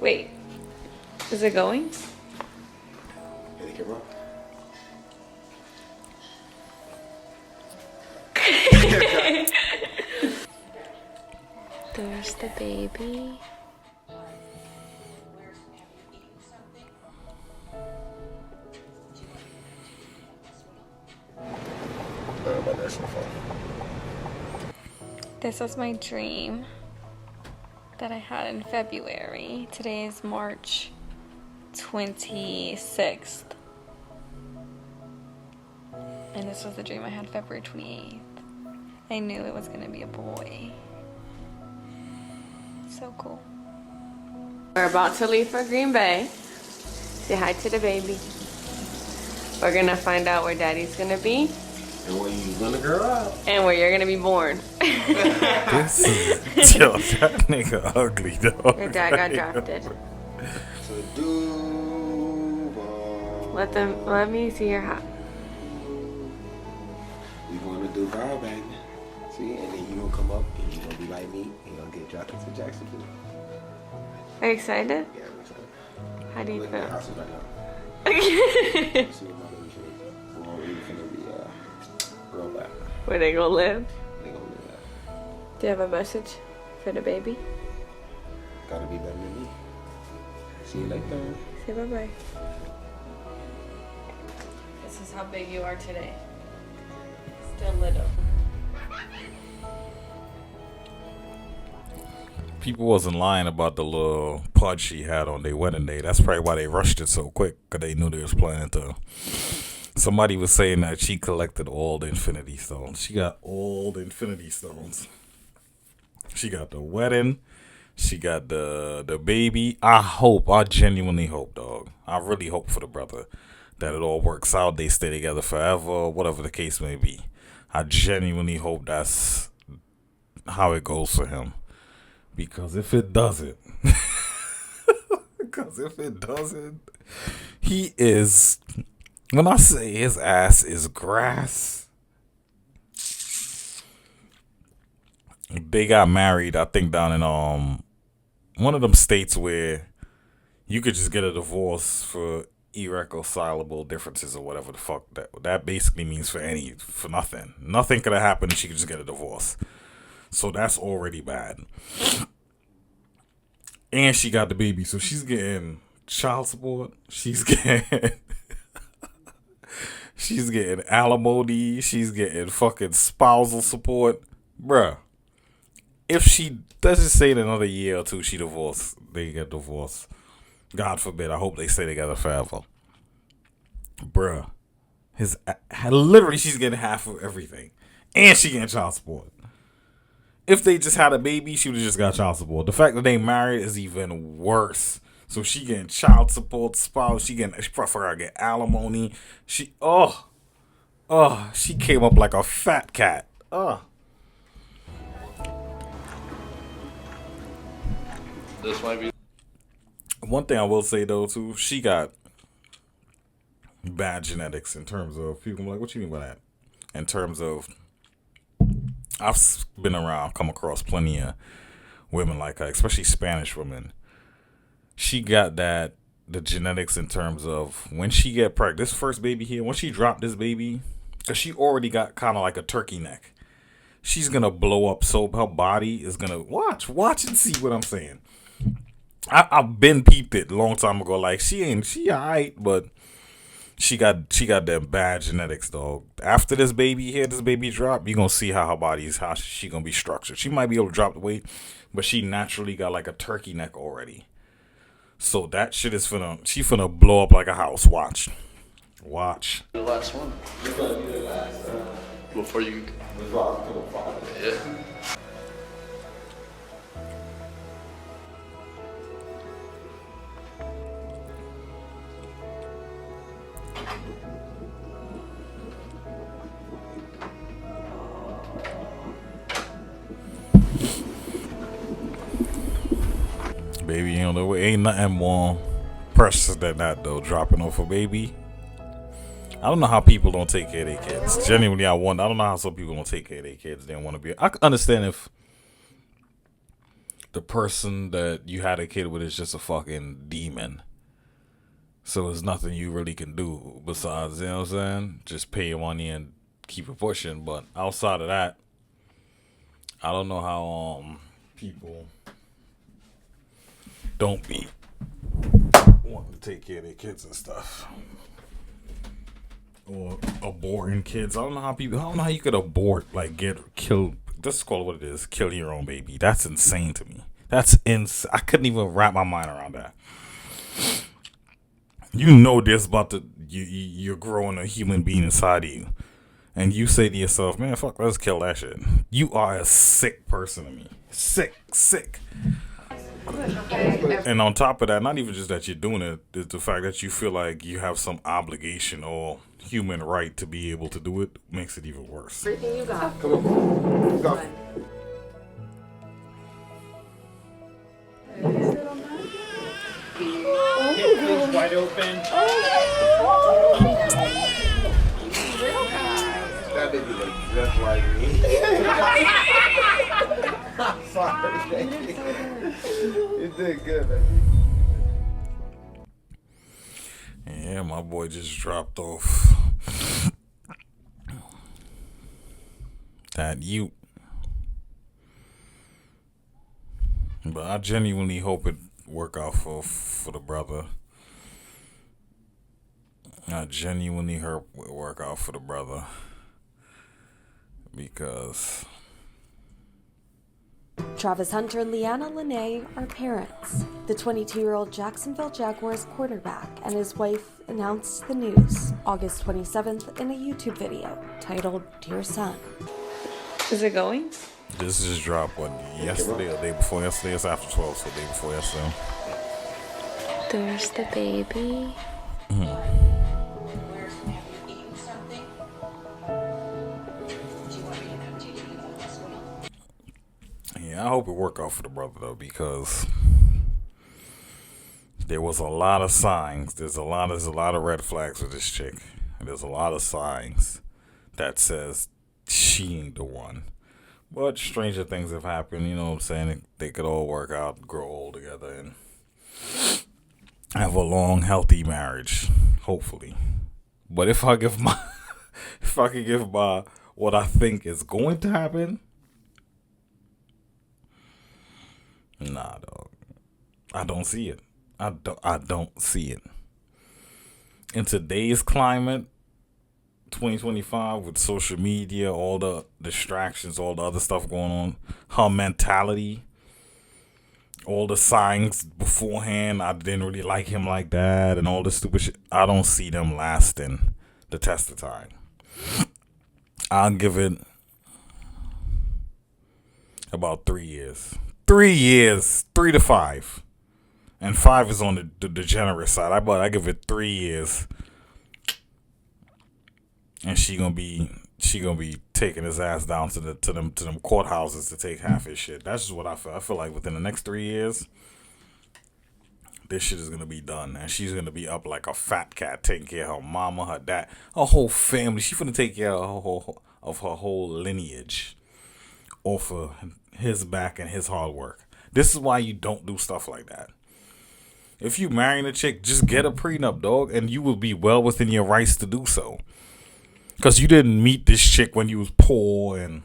Wait, is it going? Hit the camera. There's the baby. This was my dream that I had in February. Today is March 26th. And this was the dream I had February 28th. I knew it was gonna be a boy. So cool. We're about to leave for Green Bay. Say hi to the baby. We're gonna find out where Daddy's gonna be. And where you gonna grow up. And where you're gonna be born. This is, yo, that nigga ugly, dog. Your dad got drafted. So Duval. Let me see your hat. We going to Duval, baby. See, and then you gonna come up and you gonna be like me and you gonna get drafted to Jacksonville. Are you excited? Yeah, I'm excited. How do you Look feel? at the houses right now. See what my baby is. We're already gonna be real bad. Where they gonna live? They gonna live that. Do you have a message for the baby? Gotta be better than me. See you later. Say bye-bye. This is how big you are today. Still little. People wasn't lying about the little pod she had on their wedding day. That's probably why they rushed it so quick, because they knew they was planning to. Somebody was saying that she collected all the infinity stones. She got all the infinity stones. She got the wedding. She got the baby. I genuinely hope, dog. I really hope for the brother that it all works out. They stay together forever, whatever the case may be. I genuinely hope that's how it goes for him. Because if it doesn't, he is, when I say his ass is grass, they got married, I think, down in one of them states where you could just get a divorce for irreconcilable differences or whatever the fuck that basically means for nothing. Nothing could have happened and she could just get a divorce. So that's already bad. And she got the baby, so she's getting child support. She's getting alimony. She's getting fucking spousal support. Bruh. If she doesn't say in another year or two they get divorced. God forbid, I hope they stay together forever. Bruh. Literally, she's getting half of everything. And she getting child support. If they just had a baby, she would have just got child support. The fact that they married is even worse. So she getting child support, spouse. She probably get alimony. She came up like a fat cat. This might be. One thing I will say though too, she got bad genetics in terms of people like, what you mean by that? In terms of, I've been around, come across plenty of women like her, especially Spanish women. She got the genetics in terms of when she get pregnant, this first baby here, when she dropped this baby, because she already got kind of like a turkey neck. She's going to blow up, so her body is going to, watch and see what I'm saying. I've been peeped it a long time ago, like she alright, but she got them bad genetics, dog. After this baby drop, you gonna see how she gonna be structured. She might be able to drop the weight, but she naturally got like a turkey neck already. So that shit is finna blow up like a house. Watch. The last one. Before you. Yeah. Baby, you know, ain't nothing more precious than that, though, dropping off a baby. I don't know how people don't take care of their kids. Genuinely, I don't know how some people don't take care of their kids. They don't want to be. I can understand if the person that you had a kid with is just a fucking demon. So there's nothing you really can do besides, you know what I'm saying? Just pay your money and keep it pushing. But outside of that, I don't know how people don't be wanting to take care of their kids and stuff. Or aborting kids. I don't know how you could abort, like kill. Let's call it what it is. Kill your own baby. That's insane to me. That's insane. I couldn't even wrap my mind around that. You know this about you're growing a human being inside of you. And you say to yourself, man, fuck, let's kill that shit. You are a sick person to me. Sick. And on top of that, not even just that you're doing it, is the fact that you feel like you have some obligation or human right to be able to do it makes it even worse. Everything you got. Come on. Go. It's wide open. That nigga look just like me. I'm sorry. You did good, man. Yeah, my boy just dropped off that Ute. But I genuinely hope it work out for the brother. I genuinely hope it work out for the brother. Because Travis Hunter and Leanna Lenee are parents. The 22-year-old Jacksonville Jaguars quarterback and his wife announced the news August 27th in a YouTube video titled Dear Son. Is it going? this just dropped yesterday or the day before yesterday. It's after 12, so the day before yesterday. There's the baby. Yeah, I hope it work out for the brother though, because there was a lot of signs. There's a lot of red flags with this chick. And there's a lot of signs that says she ain't the one. But stranger things have happened, you know what I'm saying? They could all work out, grow old together, and have a long, healthy marriage, hopefully. But if I could give my what I think is going to happen, nah, dog. I don't see it. I don't see it. In today's climate, 2025, with social media, all the distractions, all the other stuff going on, her mentality, all the signs beforehand, I didn't really like him like that, and all this stupid shit, I don't see them lasting the test of time. I'll give it about 3 years. 3 years, 3 to 5. And 5 is on the generous side. I give it 3 years. And she gonna be taking his ass down to them courthouses to take half his shit. That's just what I feel. I feel like within the next 3 years, this shit is gonna be done, and she's gonna be up like a fat cat, taking care of her mama, her dad, her whole family. She's gonna take care of her whole lineage off of his back and his hard work. This is why you don't do stuff like that. If you marrying a chick, just get a prenup, dog, and you will be well within your rights to do so. Because you didn't meet this chick when you was poor and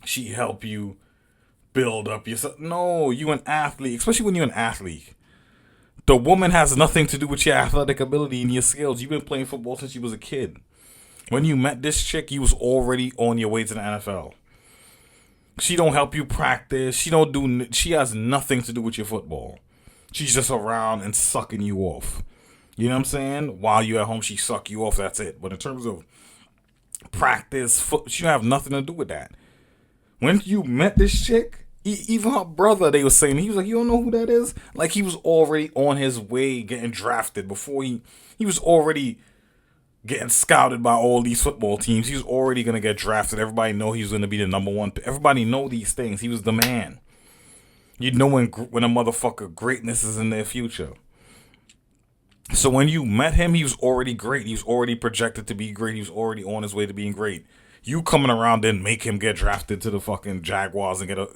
she helped you build up yourself. No, you an athlete, especially when you're an athlete. The woman has nothing to do with your athletic ability and your skills. You've been playing football since you was a kid. When you met this chick, you was already on your way to the NFL. She don't help you practice. She has nothing to do with your football. She's just around and sucking you off. You know what I'm saying? While you're at home, she suck you off. That's it. But in terms of practice, she have nothing to do with that. When you met this chick, even her brother, they were saying, he was like, you don't know who that is? Like, he was already on his way getting drafted before he was already getting scouted by all these football teams. He was already going to get drafted. Everybody know he was going to be the number one. Everybody know these things. He was the man. You know when a motherfucker greatness is in their future. So when you met him, he was already great. He was already projected to be great. He was already on his way to being great. You coming around didn't make him get drafted to the fucking Jaguars and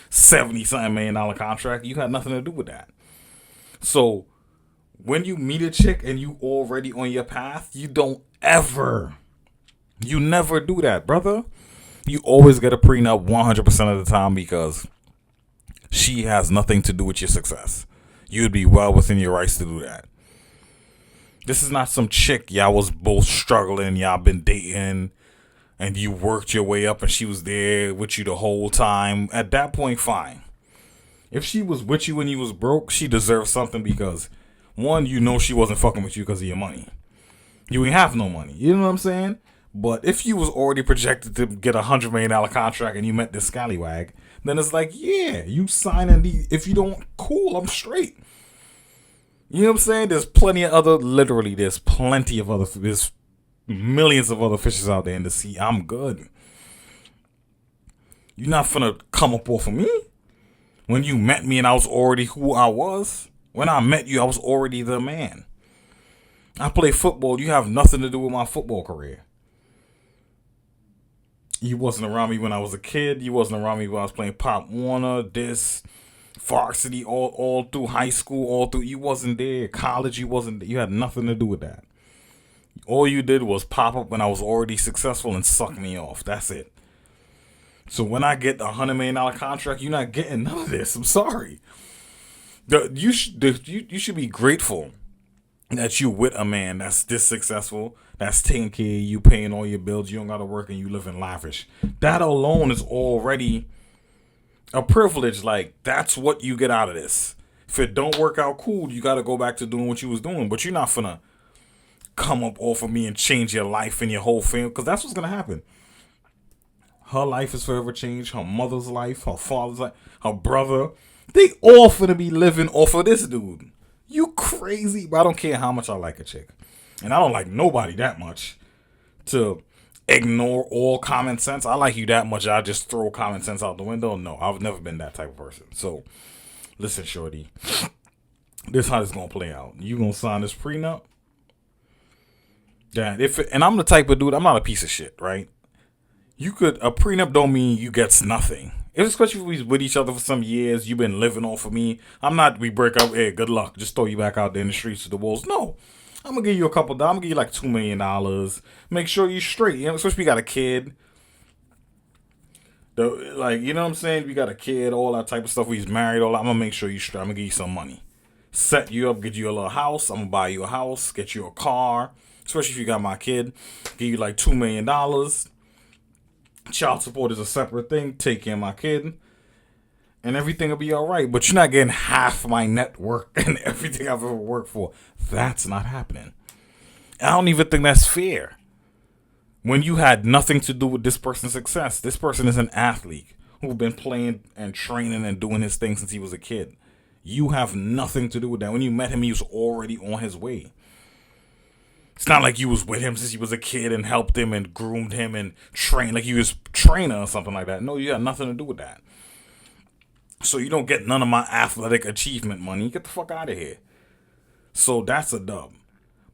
$70-something million contract. You had nothing to do with that. So when you meet a chick and you already on your path, you never do that, brother. You always get a prenup 100% of the time because she has nothing to do with your success. You'd be well within your rights to do that. This is not some chick y'all was both struggling, y'all been dating, and you worked your way up and she was there with you the whole time. At that point, fine. If she was with you when you was broke, she deserves something because, one, you know she wasn't fucking with you because of your money. You ain't have no money. You know what I'm saying? But if you was already projected to get $100 million contract and you met this scallywag, then it's like, yeah, you sign in the, if you don't, cool, I'm straight. You know what I'm saying? There's plenty of other, literally, there's millions of other fishes out there in the sea. I'm good. You're not finna come up off of me. When you met me and I was already who I was, when I met you, I was already the man. I play football. You have nothing to do with my football career. You wasn't around me when I was a kid. You wasn't around me when I was playing Pop Warner, this, varsity, all through high school, all through. You wasn't there. College, you wasn't there. You had nothing to do with that. All you did was pop up when I was already successful and suck me off. That's it. So when I get a $100 million contract, you're not getting none of this. I'm sorry. You should be grateful that you with a man that's this successful, that's taking care of you, paying all your bills, you don't gotta work, and you live in lavish. That alone is already a privilege. Like, that's what you get out of this. If it don't work out, cool, you gotta go back to doing what you was doing. But you're not finna come up off of me and change your life and your whole family, because that's what's gonna happen. Her life is forever changed. Her mother's life, her father's life, her brother. They all finna be living off of this dude. You crazy, but I don't care how much I like a chick. And I don't like nobody that much to ignore all common sense. I like you that much, I just throw common sense out the window. No, I've never been that type of person. So, listen, shorty. This is how this gonna play out. You gonna sign this prenup? Yeah, and I'm the type of dude, I'm not a piece of shit, right? A prenup don't mean you gets nothing. Especially if we with each other for some years, you've been living off of me. I'm not, we break up, hey, good luck, just throw you back out there in the streets of the wolves. No, I'm gonna give you a couple dollars. I'm gonna give you like $2 million. Make sure you straight. You know, especially if you got a kid. You know what I'm saying? We got a kid, all that type of stuff. We's married, all that. I'm gonna make sure you straight. I'm gonna give you some money. Set you up, get you a little house. I'm gonna buy you a house, get you a car. Especially if you got my kid. Give you like $2 million. Child support is a separate thing. Take care of my kid. And everything will be all right. But you're not getting half my network and everything I've ever worked for. That's not happening. I don't even think that's fair. When you had nothing to do with this person's success. This person is an athlete who's been playing and training and doing his thing since he was a kid. You have nothing to do with that. When you met him, he was already on his way. It's not like you was with him since he was a kid and helped him and groomed him and trained like you was trainer or something like that. No, you got nothing to do with that. So you don't get none of my athletic achievement money. Get the fuck out of here. So that's a dub.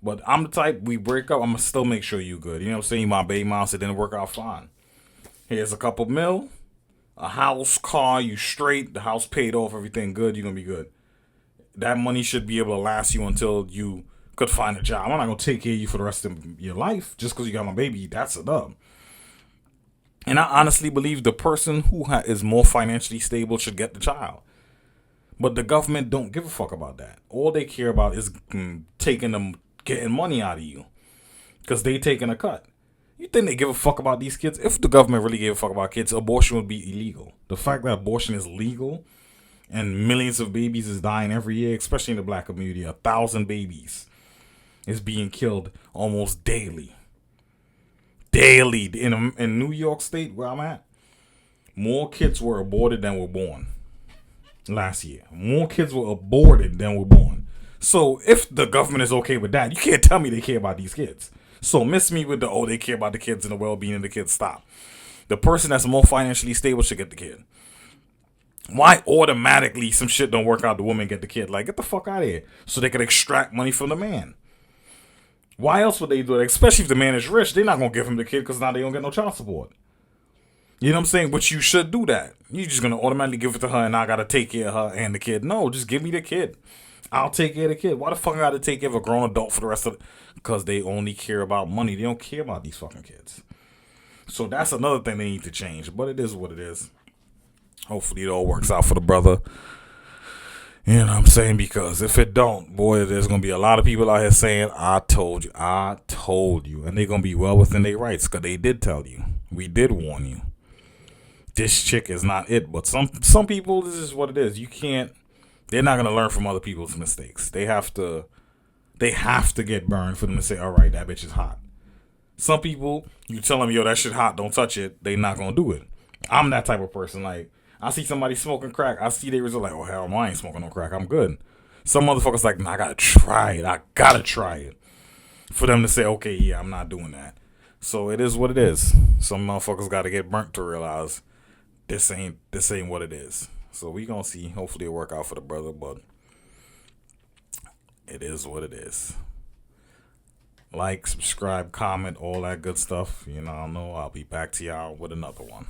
But I'm the type, we break up, I'm going to still make sure you good. You know what I'm saying? My baby mom said it didn't work out fine. Here's a couple mil, a house, car, you straight, the house paid off, everything good, you're going to be good. That money should be able to last you until you could find a job. I'm not going to take care of you for the rest of your life just because you got my baby. That's a dub. And I honestly believe the person who is more financially stable should get the child. But the government don't give a fuck about that. All they care about is getting money out of you because they taking a cut. You think they give a fuck about these kids? If the government really gave a fuck about kids, abortion would be illegal. The fact that abortion is legal and millions of babies is dying every year, especially in the black community, 1,000 babies is being killed almost daily. Daily. In New York State, where I'm at, more kids were aborted than were born last year. More kids were aborted than were born. So if the government is okay with that, you can't tell me they care about these kids. So miss me with they care about the kids and the well-being of the kids. Stop. The person that's more financially stable should get the kid. Why automatically some shit don't work out, the woman get the kid? Like, get the fuck out of here. So they can extract money from the man. Why else would they do it? Especially if the man is rich, they're not going to give him the kid because now they don't get no child support. You know what I'm saying? But you should do that. You're just gonna automatically give it to her, and I gotta take care of her and the kid. No, just give me the kid. I'll take care of the kid. Why the fuck I gotta take care of a grown adult for the rest of it? Because they only care about money. They don't care about these fucking kids. So that's another thing they need to change. But it is what it is. Hopefully it all works out for the brother. You know what I'm saying? Because if it don't, boy, there's going to be a lot of people out here saying, I told you. And they're going to be well within their rights because they did tell you. We did warn you. This chick is not it. But some people, this is what it is. You can't, they're not going to learn from other people's mistakes. They have to get burned for them to say, all right, that bitch is hot. Some people, you tell them, yo, that shit hot, don't touch it. They not going to do it. I'm that type of person. Like, I see somebody smoking crack. I see they result like, oh, hell no, I ain't smoking no crack. I'm good. Some motherfuckers like, nah, I gotta try it. For them to say, okay, yeah, I'm not doing that. So it is what it is. Some motherfuckers gotta get burnt to realize this ain't what it is. So we gonna see. Hopefully it'll work out for the brother, but it is what it is. Like, subscribe, comment, all that good stuff. You know, I'll be back to y'all with another one.